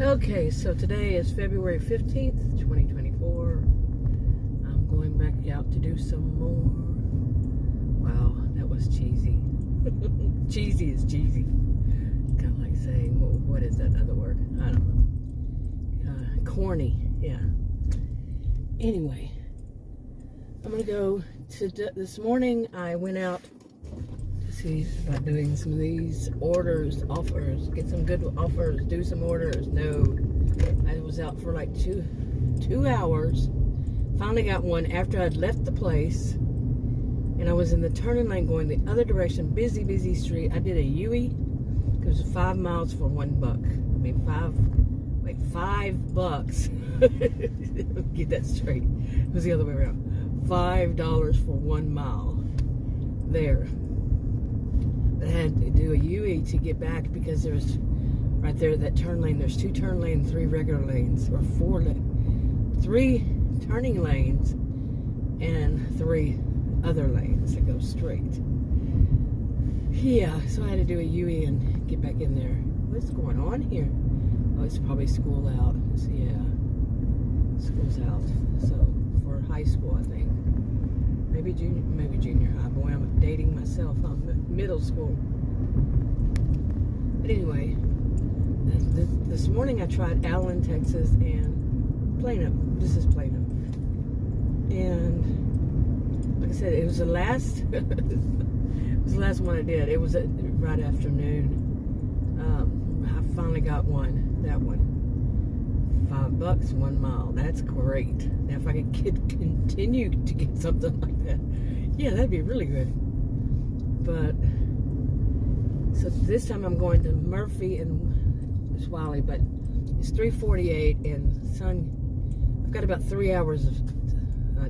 Okay, so today is February 15th, 2024. I'm going back out to do some more. Wow, that was cheesy. Cheesy is cheesy. Kind of like saying, well, what is that other word? I don't know. Corny, yeah. Anyway, I'm going to go to, this morning I went out to see about doing some of these offers, get some good offers, do some orders. No, I was out for like two hours. Finally got one after I'd left the place, and I was in the turning lane going the other direction, busy street. I did a U-E. It was 5 miles for $1. I mean, $5. Get that straight. It was the other way around. $5 for 1 mile there. I had to do a U-E to get back because there's right there that turn lane. There's 2 turn lanes, 3 regular lanes, or 3 turning lanes, and 3 other lanes that go straight. Yeah, so I had to do a U-E and get back in there. What's going on here? Oh, it's probably school out. Yeah, school's out. So for high school, I think. Maybe junior high. Boy, I'm dating myself. I'm middle school. But anyway, this morning I tried Allen, Texas, and Plano. This is Plano. And like I said, it was the last. It was the last one I did. It was right afternoon. I finally got one. That one. $5, 1 mile. That's great. Now, if I could continue to get something like that, yeah, that'd be really good. But so this time I'm going to Murphy and Swiley, but it's 3:48, and sun. I've got about 3 hours of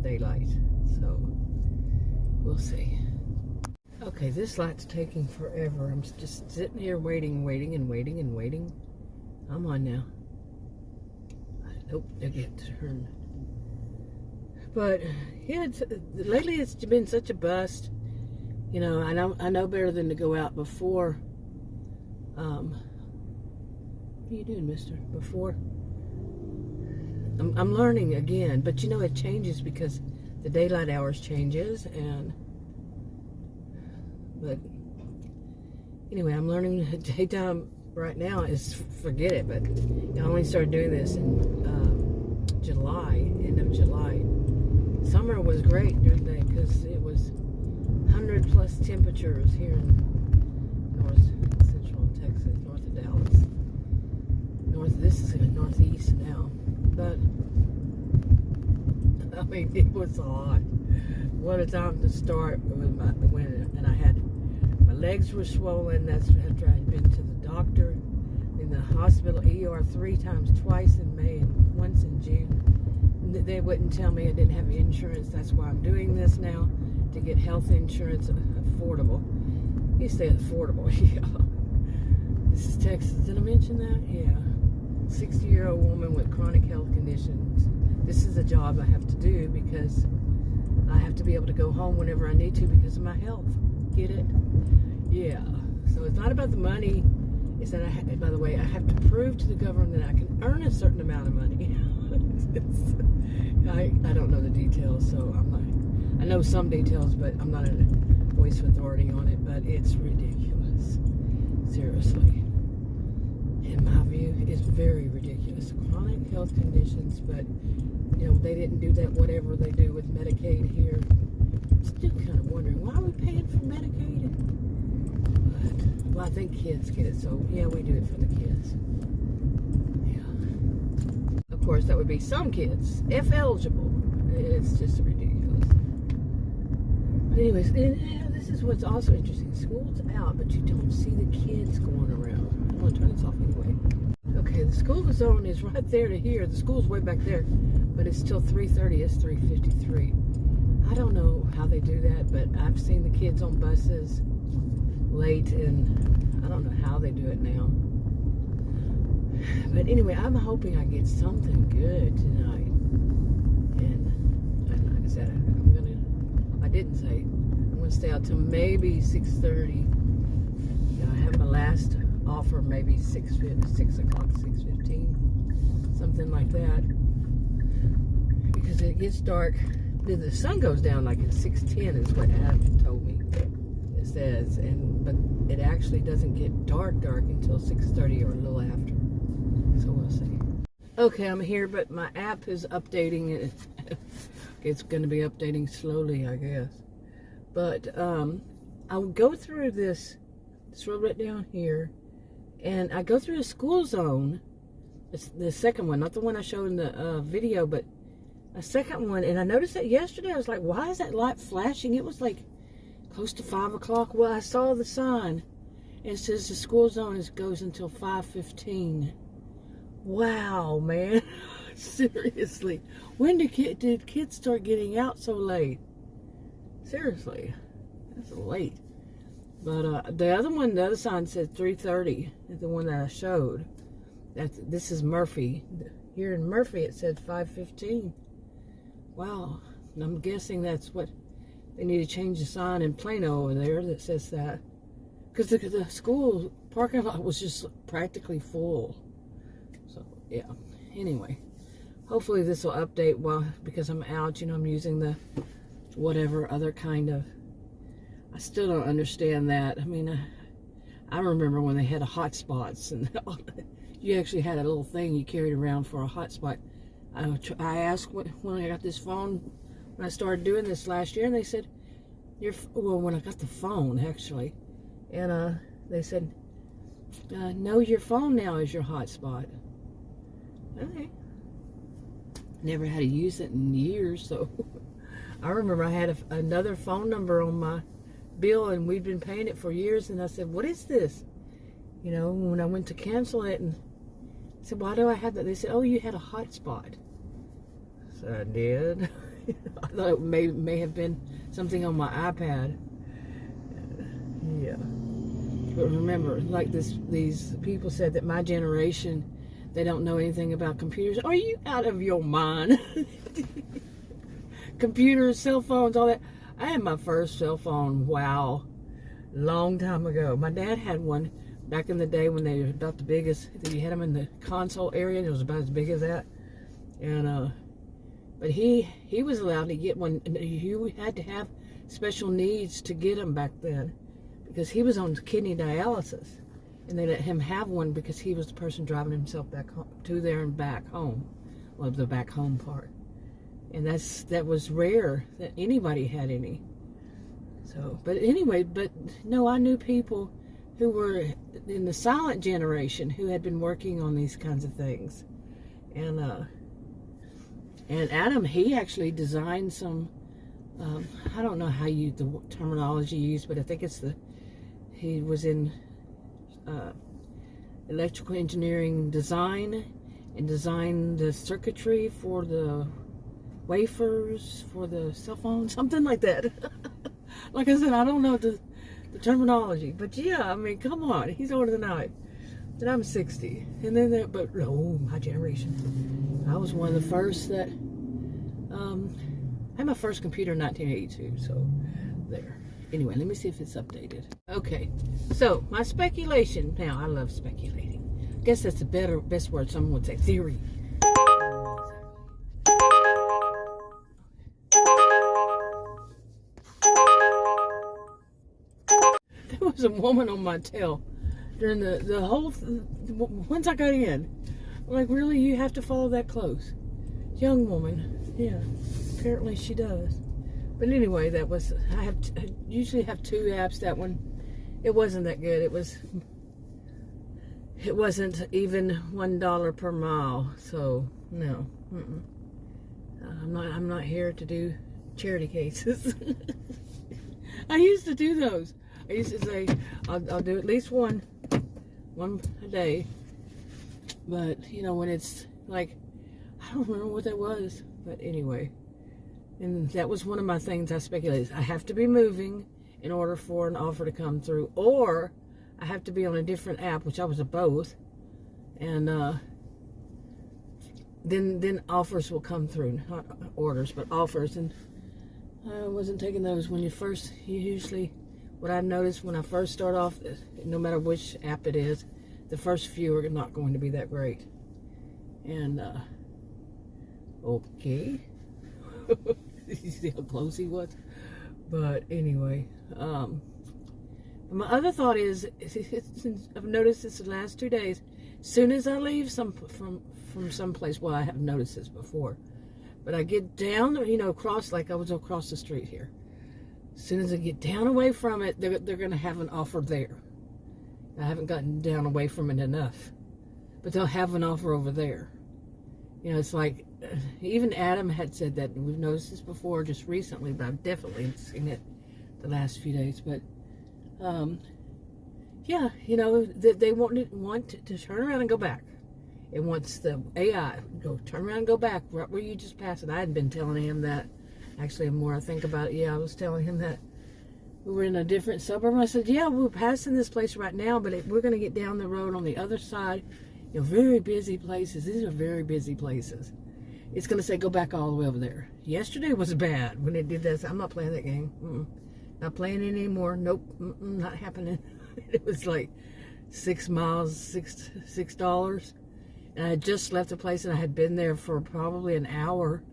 daylight, so we'll see. Okay, this light's taking forever. I'm just sitting here waiting. I'm on now. Nope, I get turned. But yeah, lately it's been such a bust. You know, I know better than to go out before. What are you doing, mister? Before. I'm learning again, but you know it changes because the daylight hours changes, but anyway, I'm learning daytime right now is forget it. But I only started doing this in July, end of July. Summer was great during the day because it was 100+ temperatures here in north central Texas, north of Dallas. This is in northeast now, but I mean it was hot. What a time to start with the winter, and my legs were swollen. That's after I had been to the doctor, in the hospital, ER 3 times, twice in May and once in June. They wouldn't tell me I didn't have insurance. That's why I'm doing this now, to get health insurance affordable. You say affordable, yeah. This is Texas. Did I mention that? Yeah. 60-year-old woman with chronic health conditions. This is a job I have to do because I have to be able to go home whenever I need to because of my health. Get it? Yeah. So it's not about the money. It's that by the way, I have to prove to the government that I can earn a certain amount of money. I don't know the details, so I'm not. I know some details, but I'm not a voice of authority on it. But it's ridiculous. Seriously. In my view, it's very ridiculous. Chronic health conditions, but you know they didn't do that. Whatever they do with Medicaid here, I'm still kind of wondering why are we paying for Medicaid? But well, I think kids get it, so yeah, we do it for the kids. Yeah. Of course, that would be some kids, if eligible. It's just ridiculous. But anyways, this is what's also interesting. School's out, but you don't see the kids going around. I'm going to turn this off anyway. Okay, the school zone is right there to here. The school's way back there, but it's still 3:30. It's 3:53. I don't know how they do that, but I've seen the kids on buses late, and I don't know how they do it now. But anyway, I'm hoping I get something good tonight. And like I said, I didn't say, I'm going to stay out till maybe 6:30. I have my last offer maybe 6 o'clock, 6:15. something like that, because it gets dark. The sun goes down like at 6:10 is what Adam told me. It says, but it actually doesn't get dark until 6:30 or a little after. So we'll see. Okay, I'm here, but my app is updating. It's going to be updating slowly, I guess. But I'll go through this road right down here, and I go through the school zone. It's the second one, not the one I showed in the video, but a second one. And I noticed that yesterday. I was like, why is that light flashing? It was like close to 5 o'clock. Well, I saw the sign. It says the school zone goes until 5:15. Wow, man. Seriously. When did kids start getting out so late? Seriously. That's late. But the other sign said 3:30. The one that I showed. This is Murphy. Here in Murphy, it said 5:15. Wow. And I'm guessing that's what they need to change the sign in Plano over there that says that. Because the school parking lot was just practically full. So, yeah. Anyway, hopefully this will update because I'm out. I'm using the whatever other kind of... I still don't understand that. I mean, I remember when they had hotspots, and you actually had a little thing you carried around for a hotspot. I asked when I got this phone, when I started doing this last year, and they said, when I got the phone, actually, and they said, no, your phone now is your hotspot. Okay. Never had to use it in years, so I remember I had another phone number on my bill, and we'd been paying it for years, and I said, what is this? When I went to cancel it, and I said, why do I have that? They said, oh, you had a hotspot. So I did. I thought it may have been something on my iPad. Yeah. But remember, like these people said that my generation, they don't know anything about computers. Are you out of your mind? Computers, cell phones, all that. I had my first cell phone, wow, long time ago. My dad had one back in the day when they were about the biggest. You had them in the console area, and it was about as big as that. And but he was allowed to get one. You had to have special needs to get them back then, because he was on kidney dialysis, and they let him have one because he was the person driving himself back home, to there and back home. Well, the back home part. And that was rare that anybody had any. So, but anyway, no, I knew people who were in the silent generation who had been working on these kinds of things. And Adam, he actually designed some, I don't know how the terminology used, but I think he was in electrical engineering design, and designed the circuitry for the wafers for the cell phone, something like that. Like I said, I don't know the terminology, but yeah, I mean, come on, he's older than I. And I'm 60, and then but my generation, I was one of the first that I had my first computer in 1982. So there. Anyway, let me see if it's updated. Okay, so my speculation. Now, I love speculating. I guess that's the best word. Someone would say theory. There was a woman on my tail during the whole, once I got in. I'm like, really, you have to follow that close? Young woman. Yeah, apparently she does. But anyway, that was, I usually have 2 apps. That one, it wasn't that good. It wasn't even $1 per mile. So no, I'm not here to do charity cases. I used to do those. I used to say, I'll do at least one a day. But, when it's like, I don't remember what that was. But anyway, and that was one of my things I speculated. I have to be moving in order for an offer to come through, or I have to be on a different app, which I was at both. And then offers will come through, not orders, but offers. And I wasn't taking those. When you usually, what I noticed when I first start off, no matter which app it is, the first few are not going to be that great. And, okay. You see how close he was? But anyway, my other thought is, I've noticed this the last 2 days, as soon as I leave from someplace, well, I have noticed this before, but I get down, across, like I was across the street here. As soon as I get down away from it, they're going to have an offer there. I haven't gotten down away from it enough, but they'll have an offer over there. It's like, even Adam had said that. We've noticed this before just recently, but I've definitely seen it the last few days. But, yeah, they want to turn around and go back. It wants the AI, turn around and go back right where you just passed it. I had been telling him that. Actually, the more I think about it, yeah, I was telling him that we were in a different suburb. I said, yeah, we're passing this place right now, but we're going to get down the road on the other side. Very busy places. These are very busy places. It's going to say go back all the way over there. Yesterday was bad when it did this. I'm not playing that game. Not playing it anymore. Nope. Not happening. It was like 6 miles, $6. And I had just left the place, and I had been there for probably an hour.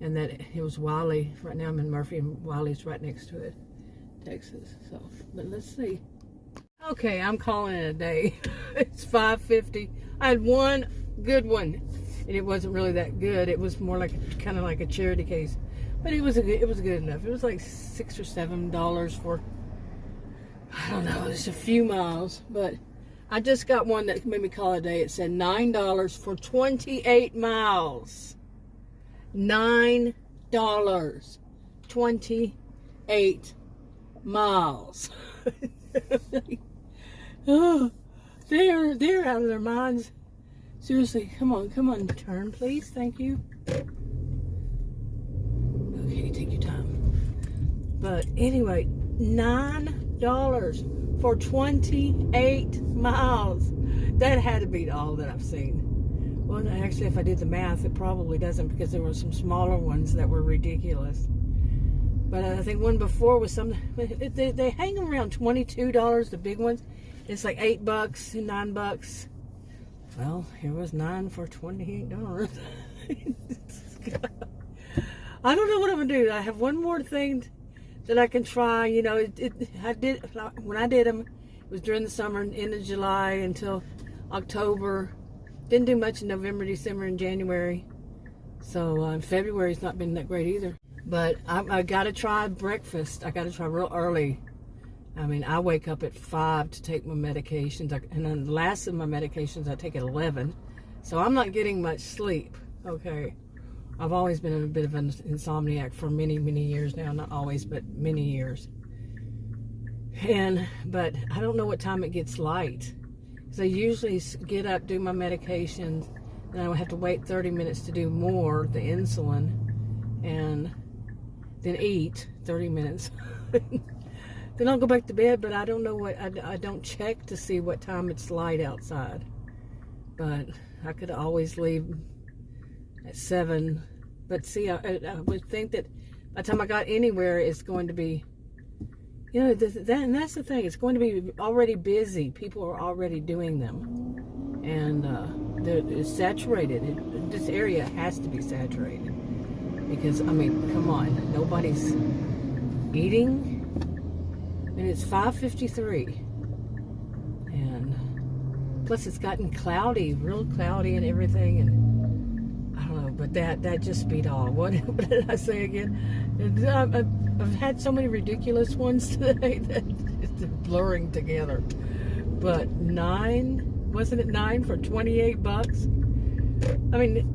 And that it was Wiley. Right now I'm in Murphy, and Wiley's right next to it, Texas. So, but let's see. Okay, I'm calling it a day. It's 5:50. I had one good one, and it wasn't really that good. It was more like kind of like a charity case, but it was good enough. It was like $6 or $7 for, I don't know, just a few miles. But I just got one that made me call it a day. It said $9 for 28 miles. $9, 28 miles. Oh, they're out of their minds. Seriously, come on, turn, please. Thank you. Okay, take your time. But anyway, $9 for 28 miles. That had to beat all that I've seen. Well, actually, if I did the math, it probably doesn't, because there were some smaller ones that were ridiculous. But I think one before was they hang them around $22, the big ones. It's like $8 and $9. Well, here was 9 for $28. I don't know what I'm gonna do. I have one more thing that I can try. When I did them, it was during the summer, end of July until October. Didn't do much in November, December, and January. So February's not been that great either. But I got to try breakfast. I got to try real early. I mean, I wake up at 5 to take my medications. And then the last of my medications I take at 11. So I'm not getting much sleep. Okay. I've always been a bit of an insomniac for many, many years now. Not always, but many years. But I don't know what time it gets light. Because I usually get up, do my medications, and I have to wait 30 minutes to do more, the insulin, and then eat 30 minutes. Then I'll go back to bed, but I don't know I don't check to see what time it's light outside. But I could always leave at 7. But see, I would think that by the time I got anywhere, it's going to be, and that's the thing. It's going to be already busy. People are already doing them. And it's saturated. This area has to be saturated. Because, I mean, come on. Nobody's eating. And it's 5:53. And plus it's gotten cloudy, real cloudy and everything. And I don't know, but that just beat all. What did I say again? I've had so many ridiculous ones today that it's blurring together. But wasn't it 9 for $28? I mean,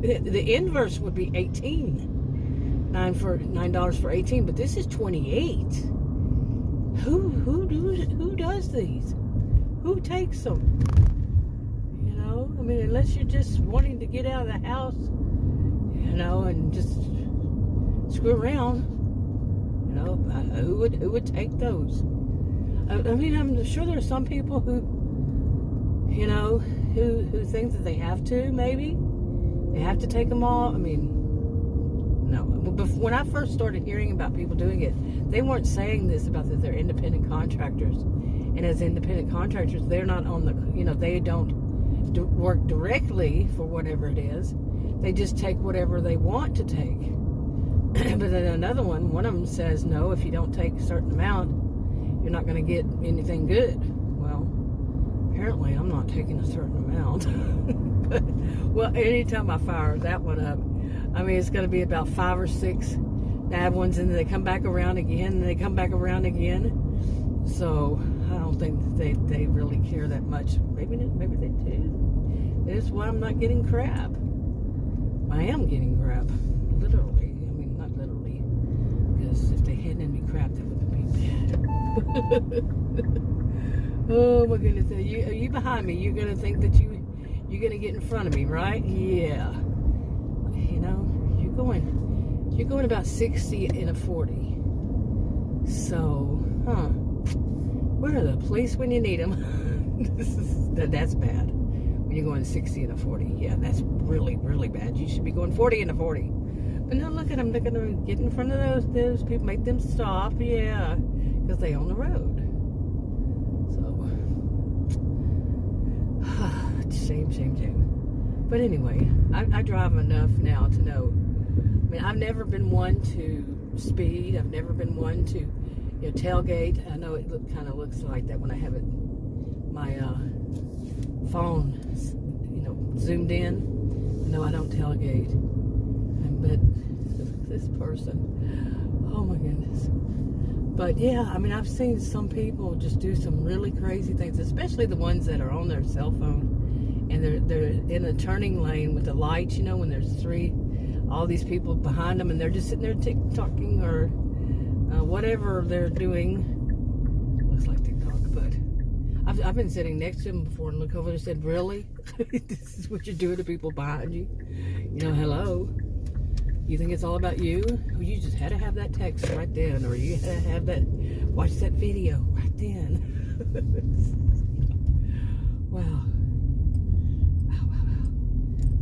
the inverse would be 18. $9 for 18, but this is 28. Who does these? Who takes them? I mean, unless you're just wanting to get out of the house, and just screw around, who would take those? I mean, I'm sure there are some people who think that they have to, maybe. They have to take them all. I mean, no. When I first started hearing about people doing it, they weren't saying this about that they're independent contractors. And as independent contractors, they're not on the, they don't work directly for whatever it is. They just take whatever they want to take. But then another one of them says, no, if you don't take a certain amount, you're not going to get anything good. Well, apparently I'm not taking a certain amount. But, well, anytime I fire that one up, I mean, it's going to be about 5 or 6 nab ones, and then they come back around again, and they come back around again. So I don't think they really care that much. Maybe they do. That's why I'm not getting crab. I am getting crab, literally. I mean, not literally, because if they hadn't had me crab, that would be bad. Oh my goodness! Are you behind me? You're gonna think that you're gonna get in front of me, right? Yeah. You know, you're going about 60 and a 40. So, where are the police when you need them? That's bad. When you're going 60 and a 40, yeah, that's really, really bad. You should be going 40 and a 40. But now look at them. They're going to get in front of those people, make them stop, yeah, because they own the road. So, shame. But anyway, I drive enough now to know. I mean, I've never been one to speed. I've never been one to, tailgate. I know it kind of looks like that when I have it, my phone, zoomed in. No, I don't tailgate. But this person, oh my goodness. But yeah, I mean, I've seen some people just do some really crazy things, especially the ones that are on their cell phone and they're in a turning lane with the lights, when there's all these people behind them, and they're just sitting there TikToking or whatever they're doing. Looks like TikTok, but I've been sitting next to them before and look over and said, really? This is what you're doing to people behind you? Hello? You think it's all about you? Oh, you just had to have that text right then, or you had to have watch that video right then. Wow.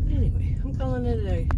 But anyway, I'm calling it a day.